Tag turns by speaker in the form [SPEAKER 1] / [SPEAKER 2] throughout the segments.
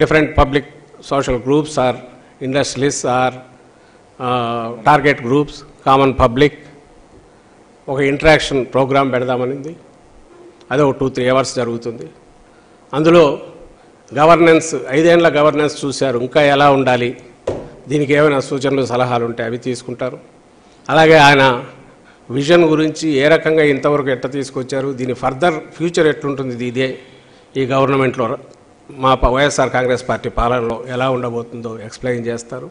[SPEAKER 1] different public social groups or industrialists or target groups, common public, ఒక interaction programme పెడదామనింది. అదే ఒక 2-3 hours జరుగుతుంది. అందులో గవర్నెన్స్ 5 ఏళ్ల గవర్నెన్స్ చూశారు, ఇంకా ఎలా ఉండాలి, దీనికి ఏమైనా సూచనలు సలహాలు ఉంటే అవి తీసుకుంటారు. అలాగే ఆయన విజన్ గురించి ఏ రకంగా ఇంతవరకు ఎట్లా తీసుకొచ్చారు, దీని ఫర్దర్ ఫ్యూచర్ ఎట్లుంటుంది, ఇదే ఈ గవర్నమెంట్లో మా వైఎస్ఆర్ కాంగ్రెస్ పార్టీ పాలనలో ఎలా ఉండబోతుందో ఎక్స్ప్లెయిన్ చేస్తారు.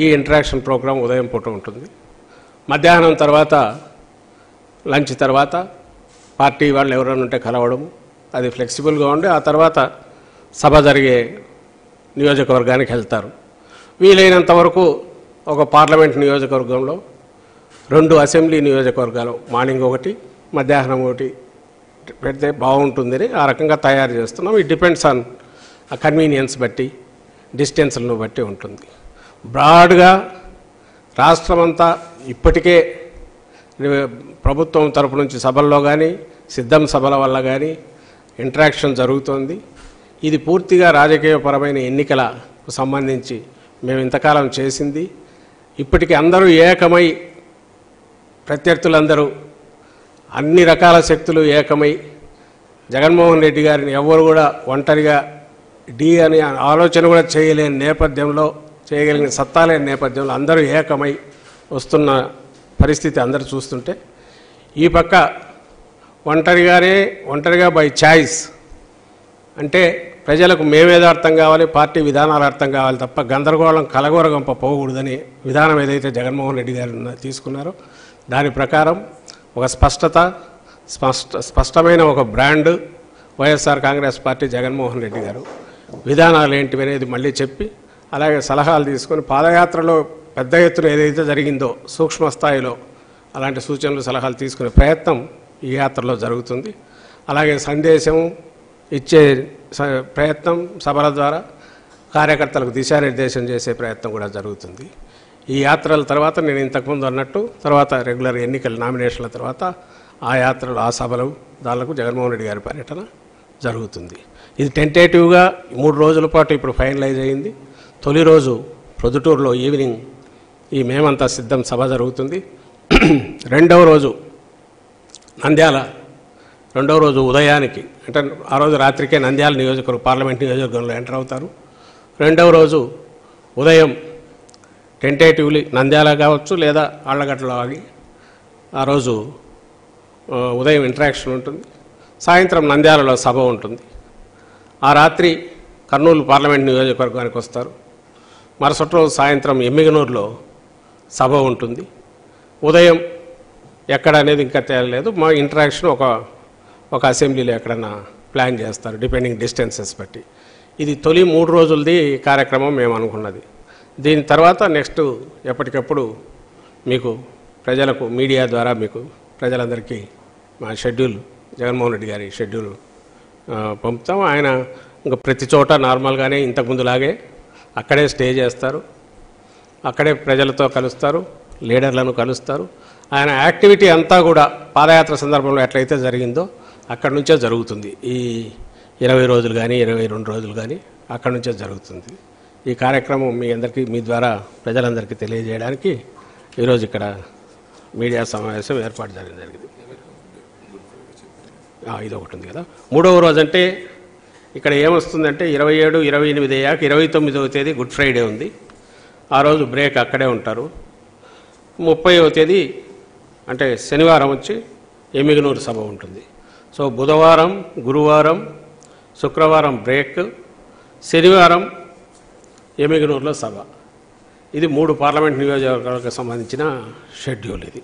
[SPEAKER 1] ఈ ఇంటరాక్షన్ ప్రోగ్రాం ఉదయం పూట ఉంటుంది. మధ్యాహ్నం తర్వాత లంచ్ తర్వాత పార్టీ వాళ్ళు ఎవరైనా ఉంటే కలవడము, అది ఫ్లెక్సిబుల్గా ఉండి ఆ తర్వాత సభ జరిగే నియోజకవర్గానికి వెళ్తారు. వీలైనంత వరకు ఒక పార్లమెంట్ నియోజకవర్గంలో 2 అసెంబ్లీ నియోజకవర్గాలు మార్నింగ్ ఒకటి మధ్యాహ్నం ఒకటి పెడితే బాగుంటుందని ఆ రకంగా తయారు చేస్తున్నాం. ఇట్ డిపెండ్స్ ఆన్ ఆ కన్వీనియన్స్ బట్టి, డిస్టెన్స్లను బట్టి ఉంటుంది. బ్రాడ్గా రాష్ట్రమంతా ఇప్పటికే ప్రభుత్వం తరపు నుంచి సభల్లో కానీ సిద్ధం సభల వల్ల కానీ ఇంటరాక్షన్ జరుగుతోంది. ఇది పూర్తిగా రాజకీయపరమైన ఎన్నికలకు సంబంధించి మేము ఇంతకాలం చేసింది. ఇప్పటికీ అందరూ ఏకమై, ప్రత్యర్థులందరూ అన్ని రకాల శక్తులు ఏకమై జగన్మోహన్ రెడ్డి గారిని ఎవరు కూడా ఒంటరిగా డి అనే ఆలోచన కూడా చేయలేని నేపథ్యంలో, చేయగలిగిన సత్తా లేని నేపథ్యంలో అందరూ ఏకమై వస్తున్న పరిస్థితి అందరూ చూస్తుంటే, ఈ పక్క ఒంటరిగా బై ఛాయిస్, అంటే ప్రజలకు మేమేదో అర్థం కావాలి, పార్టీ విధానాలు అర్థం కావాలి తప్ప గందరగోళం కలగోరగంప పోకూడదని విధానం ఏదైతే జగన్మోహన్ రెడ్డి గారు తీసుకున్నారో దాని ప్రకారం ఒక స్పష్టమైన ఒక బ్రాండ్ వైఎస్ఆర్ కాంగ్రెస్ పార్టీ జగన్మోహన్ రెడ్డి గారు విధానాలు ఏంటివి అనేది మళ్ళీ చెప్పి, అలాగే సలహాలు తీసుకొని పాదయాత్రలో పెద్ద ఎత్తున ఏదైతే జరిగిందో సూక్ష్మ స్థాయిలో అలాంటి సూచనలు సలహాలు తీసుకునే ప్రయత్నం ఈ యాత్రలో జరుగుతుంది. అలాగే సందేశం ఇచ్చే ప్రయత్నం సభల ద్వారా కార్యకర్తలకు దిశానిర్దేశం చేసే ప్రయత్నం కూడా జరుగుతుంది. ఈ యాత్రల తర్వాత నేను ఇంతకుముందు అన్నట్టు తర్వాత రెగ్యులర్ ఎన్నికల నామినేషన్ల తర్వాత ఆ యాత్రలు, ఆ సభలు, దానికి జగన్మోహన్ రెడ్డి గారి పర్యటన జరుగుతుంది. ఇది టెంటేటివ్గా 3 రోజుల పాటు ఇప్పుడు ఫైనలైజ్ అయింది. తొలి రోజు ప్రొద్దుటూరులో ఈవినింగ్ ఈ మేమంతా సిద్ధం సభ జరుగుతుంది. రెండవ రోజు నంద్యాల, రెండవ రోజు ఉదయానికి, అంటే ఆ రోజు రాత్రికే నంద్యాల నియోజకవర్గం పార్లమెంట్ నియోజకవర్గంలో ఎంటర్ అవుతారు. రెండవ రోజు ఉదయం టెంటేటివ్లీ నంద్యాల కావచ్చు లేదా ఆళ్లగడ్డలో ఆగి ఆ రోజు ఉదయం ఇంటరాక్షన్ ఉంటుంది. సాయంత్రం నంద్యాలలో సభ ఉంటుంది. ఆ రాత్రి కర్నూలు పార్లమెంట్ నియోజకవర్గానికి వస్తారు. మరుసటి రోజు సాయంత్రం ఎమ్మిగనూరులో సభ ఉంటుంది. ఉదయం ఎక్కడ అనేది ఇంకా తేలలేదు. మా ఇంటరాక్షన్ ఒక అసెంబ్లీలో ఎక్కడన్నా ప్లాన్ చేస్తారు డిపెండింగ్ డిస్టెన్సెస్ బట్టి. ఇది తొలి 3 రోజులది కార్యక్రమం మేము అనుకున్నది. దీని తర్వాత నెక్స్ట్ ఎప్పటికప్పుడు మీకు ప్రజలకు మీడియా ద్వారా మీకు ప్రజలందరికీ మా షెడ్యూల్, జగన్మోహన్ రెడ్డి గారి షెడ్యూల్ పంపుతాం. ఆయన ఇంకా ప్రతి చోట నార్మల్గానే ఇంతకుముందులాగే అక్కడే స్టే చేస్తారు, అక్కడే ప్రజలతో కలుస్తారు, లీడర్లను కలుస్తారు. ఆయన యాక్టివిటీ అంతా కూడా పాదయాత్ర సందర్భంలో ఎట్లయితే జరిగిందో అక్కడి నుంచే జరుగుతుంది. ఈ 20 రోజులు కానీ 22 రోజులు కానీ అక్కడి నుంచే జరుగుతుంది. ఈ కార్యక్రమం మీ అందరికీ, మీ ద్వారా ప్రజలందరికీ తెలియజేయడానికి ఈరోజు ఇక్కడ మీడియా సమావేశం ఏర్పాటు జరిగింది. ఇది ఒకటి ఉంది కదా. 3వ రోజు అంటే ఇక్కడ ఏమొస్తుందంటే 27, 28 అయ్యాక 29వ తేదీ గుడ్ ఫ్రైడే ఉంది. ఆ రోజు బ్రేక్ అక్కడే ఉంటారు. 30వ తేదీ అంటే శనివారం వచ్చి ఎమ్మిగనూరు సభ ఉంటుంది. సో బుధవారం, గురువారం, శుక్రవారం బ్రేక్, శనివారం ఎమ్మిగనూరులో సభ. ఇది 3 పార్లమెంట్ నియోజకవర్గాలకు సంబంధించిన షెడ్యూల్. ఇది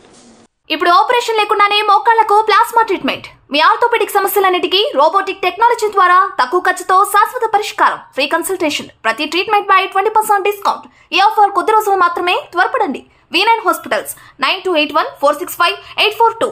[SPEAKER 2] ఇప్పుడు ఆపరేషన్ లేకుండానే మోకాళ్లకు ప్లాస్మా ట్రీట్మెంట్. మీ ఆర్థోపెడిక్ సమస్యలన్నిటికీ రోబోటిక్ టెక్నాలజీ ద్వారా తక్కువ ఖర్చుతో శాశ్వత పరిష్కారం. Free consultation. ప్రతి ట్రీట్మెంట్ పై 20% డిస్కౌంట్. ఈ ఆఫర్ కొద్ది రోజులు మాత్రమే. త్వరపడండి. V9 hospitals 9281465842.